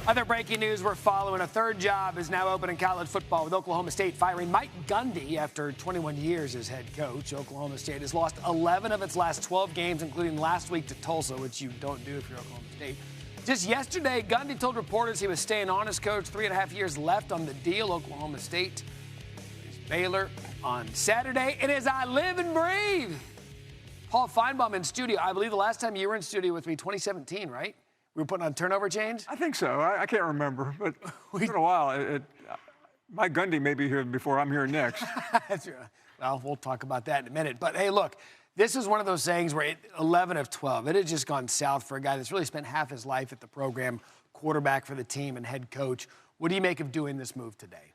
Other breaking news we're following. A third job is now open in college football with Oklahoma State firing Mike Gundy after 21 years as head coach. Oklahoma State has lost 11 of its last 12 games, including last week to Tulsa, which you don't do if you're Oklahoma State. Just yesterday, Gundy told reporters he was staying on as coach. 3.5 years left on the deal. Oklahoma State is Baylor on Saturday. It is I live and breathe. Paul Finebaum in studio. I believe the last time you were in studio with me, 2017, right? We were putting on turnover change? I think so. I can't remember, but it's been a while. Mike Gundy may be here before I'm here next. That's right. Well, we'll talk about that in a minute. But, hey, look, this is one of those things where 11 of 12, it had just gone south for a guy that's really spent half his life at the program, quarterback for the team and head coach. What do you make of doing this move today?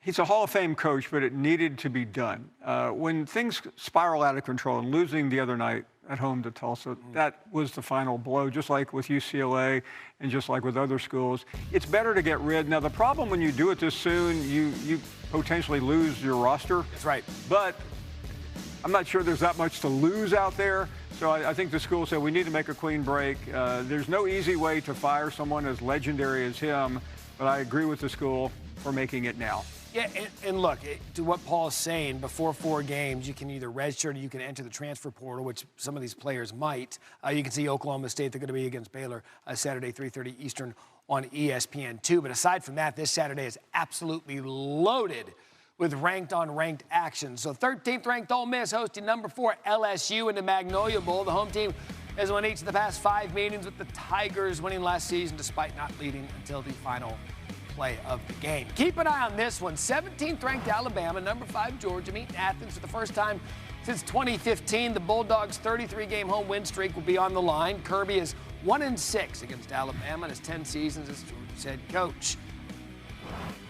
He's a Hall of Fame coach, but it needed to be done. When things spiral out of control, and losing the other night at home to Tulsa, that was the final blow, just like with UCLA and just like with other schools. It's better to get rid. Now, the problem when you do it this soon, you potentially lose your roster. That's right. But I'm not sure there's that much to lose out there. So I think the school said we need to make a clean break. There's no easy way to fire someone as legendary as him, but I agree with the school for making it now. Yeah, and look, to what Paul's saying, before 4 games, you can either redshirt or you can enter the transfer portal, which some of these players might. You can see Oklahoma State, they're going to be against Baylor Saturday, 3:30 Eastern on ESPN2. But aside from that, this Saturday is absolutely loaded with ranked-on-ranked action. So 13th ranked Ole Miss hosting number 4 LSU in the Magnolia Bowl. The home team has won each of the past 5 meetings, with the Tigers winning last season despite not leading until the final play of the game. Keep an eye on this one. 17th ranked Alabama, number 5 Georgia meet Athens for the first time since 2015. The Bulldogs' 33-game home win streak will be on the line. Kirby is 1-6 against Alabama in his 10 seasons as Georgia's head coach.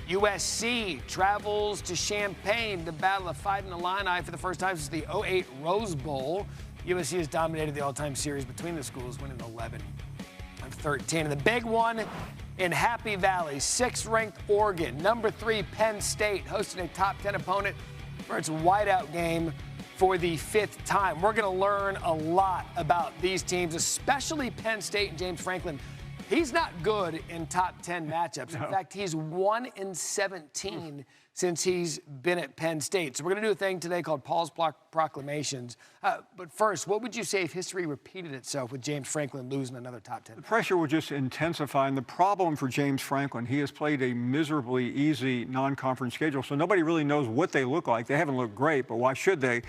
USC travels to Champaign to battle a Fighting Illini for the first time since the 2008 Rose Bowl. USC has dominated the all-time series between the schools, winning 11 of 13. And the big one in Happy Valley, 6th ranked Oregon, number 3 Penn State, hosting a top 10 opponent for its whiteout game for the 5th time. We're going to learn a lot about these teams, especially Penn State and James Franklin. He's not good in top 10 matchups. In fact, he's 1-17 since he's been at Penn State. So we're going to do a thing today called Paul's Proclamations. But first, what would you say if history repeated itself with James Franklin losing another top 10? The pressure will just intensify. And the problem for James Franklin, he has played a miserably easy non-conference schedule, so nobody really knows what they look like. They haven't looked great, but why should they?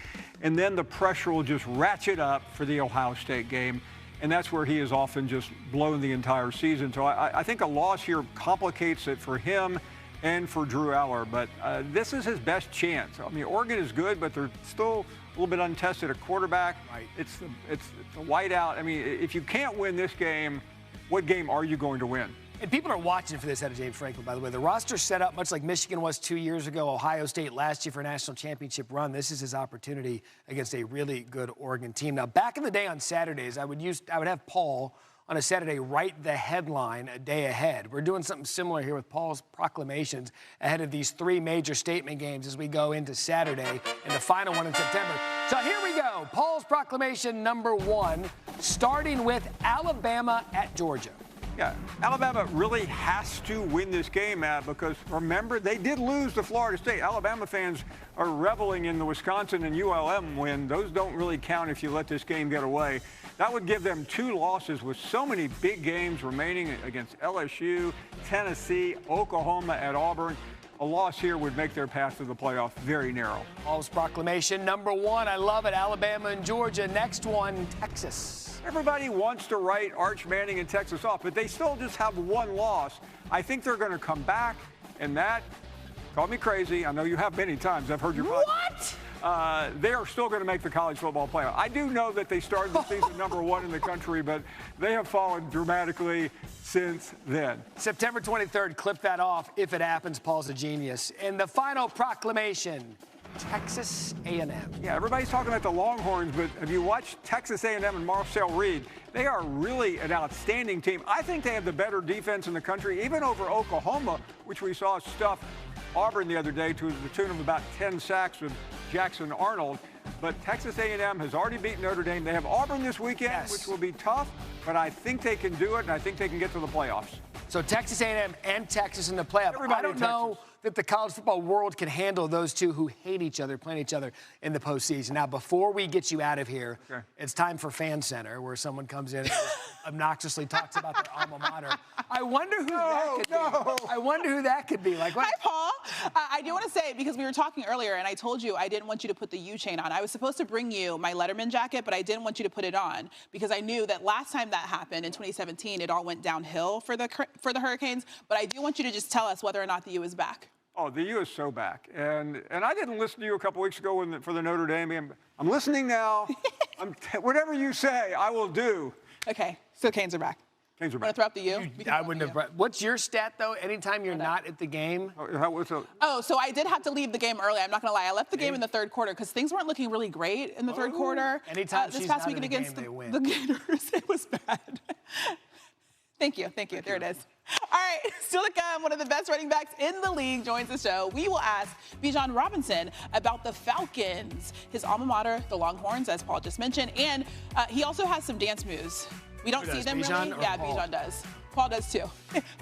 And then the pressure will just ratchet up for the Ohio State game. And that's where he has often just blown the entire season. So I think a loss here complicates it for him and for Drew Aller. But this is his best chance. I mean, Oregon is good, but they're still a little bit untested at quarterback. Right. It's the whiteout. I mean, if you can't win this game, what game are you going to win? And people are watching for this out of James Franklin, by the way. The roster's set up much like Michigan was 2 years ago, Ohio State last year for a national championship run. This is his opportunity against a really good Oregon team. Now, back in the day on Saturdays, I would have Paul on a Saturday write the headline a day ahead. We're doing something similar here with Paul's proclamations ahead of these 3 major statement games as we go into Saturday and the final one in September. So here we go. Paul's proclamation number 1, starting with Alabama at Georgia. Yeah, Alabama really has to win this game, Matt, because remember, they did lose to Florida State. Alabama fans are reveling in the Wisconsin and ULM win. Those don't really count if you let this game get away. That would give them 2 losses with so many big games remaining against LSU, Tennessee, Oklahoma, at Auburn. A loss here would make their path to the playoff very narrow. Paul's proclamation number 1. I love it. Alabama and Georgia. Next one, Texas. Everybody wants to write Arch Manning and Texas off, but they still just have 1 loss. I think they're going to come back, and that, call me crazy, I know you have many times. I've heard your What? They are still going to make the college football playoff. I do know that they started the season number 1 in the country, but they have fallen dramatically since then. September 23rd, clip that off. If it happens, Paul's a genius. And the final proclamation, Texas A&M. Yeah, everybody's talking about the Longhorns, but have you watched Texas A&M and Marcel Reed? They are really an outstanding team. I think they have the better defense in the country, even over Oklahoma, which we saw stuff Auburn the other day to the tune of about 10 sacks with Jackson Arnold. But Texas A&M has already beaten Notre Dame. They have Auburn this weekend, which will be tough, but I think they can do it, and I think they can get to the playoffs. So Texas A&M and Texas in the playoff. Everybody I don't in know Texas. that the college football world can handle those two who hate each other, playing each other in the postseason. Now, before we get you out of here, it's time for Fan Center, where someone comes in and obnoxiously talks about their alma mater. I wonder who that could be. I wonder who that could be. Like, what? Hi, Paul. I do want to say, because we were talking earlier, and I told you I didn't want you to put the U chain on. I was supposed to bring you my Letterman jacket, but I didn't want you to put it on because I knew that last time that happened in 2017, it all went downhill for the Hurricanes. But I do want you to just tell us whether or not the U is back. Oh, the U is so back. And I didn't listen to you a couple weeks ago for the Notre Dame game. I'm listening now. Whatever you say, I will do. Okay, so Canes are back. Canes are Want back. to throw up the U? I wouldn't have. What's your stat, though? Anytime you're not at the game? Oh, so I did have to leave the game early. I'm not going to lie. I left the game in the third quarter because things weren't looking really great in the third quarter. Anytime this she's past not weekend in the against game, they win. the Gators, it was bad. Thank you. There it is. All right, still to come, one of the best running backs in the league joins the show. We will ask Bijan Robinson about the Falcons, his alma mater, the Longhorns, as Paul just mentioned, and he also has some dance moves. We don't see them Bijan really. or Yeah, Paul? Bijan does. Paul does too.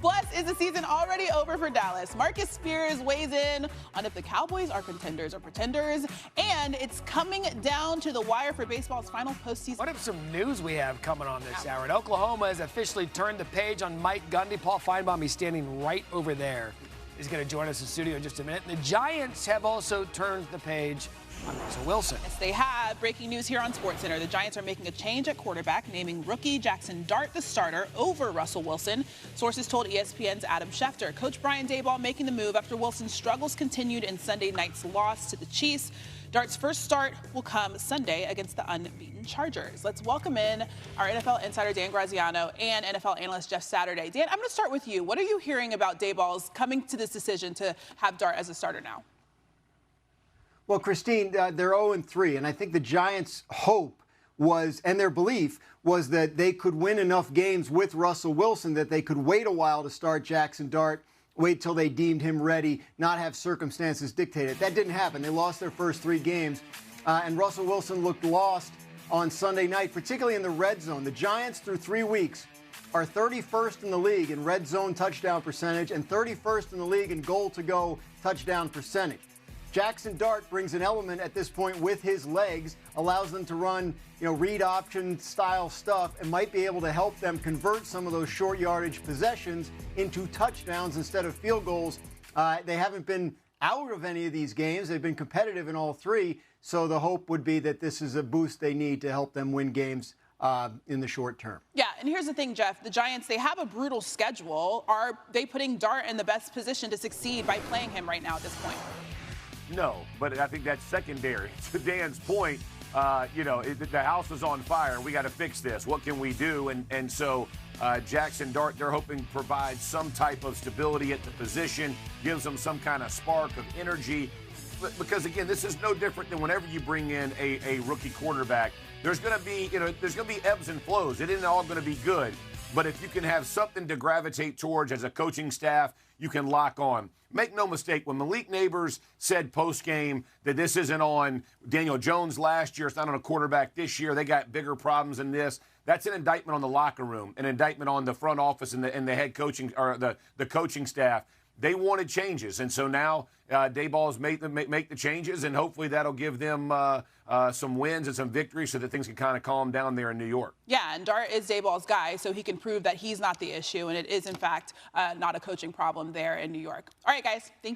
Plus, is the season already over for Dallas? Marcus Spears weighs in on if the Cowboys are contenders or pretenders, and it's coming down to the wire for baseball's final postseason. What if some news we have coming on this hour? And Oklahoma has officially turned the page on Mike Gundy. Paul Finebaum, he's standing right over there, is going to join us in studio in just a minute. And the Giants have also turned the page on Russell Wilson. Yes, they have. Breaking news here on SportsCenter. The Giants are making a change at quarterback, naming rookie Jackson Dart the starter over Russell Wilson. Sources told ESPN's Adam Schefter. Coach Brian Daboll making the move after Wilson's struggles continued in Sunday night's loss to the Chiefs. Dart's first start will come Sunday against the unbeaten Chargers. Let's welcome in our NFL insider Dan Graziano and NFL analyst Jeff Saturday. Dan, I'm going to start with you. What are you hearing about Daboll's coming to this decision to have Dart as a starter now? Well, Christine, they're 0-3, and I think the Giants' hope was, and their belief was, that they could win enough games with Russell Wilson that they could wait a while to start Jackson Dart, wait till they deemed him ready, not have circumstances dictate it. That didn't happen. They lost their first 3 games, and Russell Wilson looked lost on Sunday night, particularly in the red zone. The Giants, through 3 weeks, are 31st in the league in red zone touchdown percentage and 31st in the league in goal-to-go touchdown percentage. Jackson Dart brings an element at this point with his legs, allows them to run, read option style stuff, and might be able to help them convert some of those short yardage possessions into touchdowns instead of field goals. They haven't been out of any of these games. They've been competitive in all 3. So the hope would be that this is a boost they need to help them win games in the short term. Yeah, and here's the thing, Jeff. The Giants, they have a brutal schedule. Are they putting Dart in the best position to succeed by playing him right now at this point? No, but I think that's secondary. To Dan's point, the house is on fire. We got to fix this. What can we do? And so Jackson Dart, they're hoping to provide some type of stability at the position, gives them some kind of spark of energy. Because, again, this is no different than whenever you bring in a rookie quarterback. There's going to be, there's going to be ebbs and flows. It isn't all going to be good. But if you can have something to gravitate towards as a coaching staff, you can lock on. Make no mistake, when Malik Neighbors said post-game that this isn't on Daniel Jones last year, it's not on a quarterback this year, they got bigger problems than this, that's an indictment on the locker room, an indictment on the front office and the head coaching, or the coaching staff. They wanted changes, and so now Daboll's make the changes, and hopefully that'll give them some wins and some victories so that things can kind of calm down there in New York. Yeah, and Dart is Daboll's guy, so he can prove that he's not the issue, and it is, in fact, not a coaching problem there in New York. All right, guys, thank you.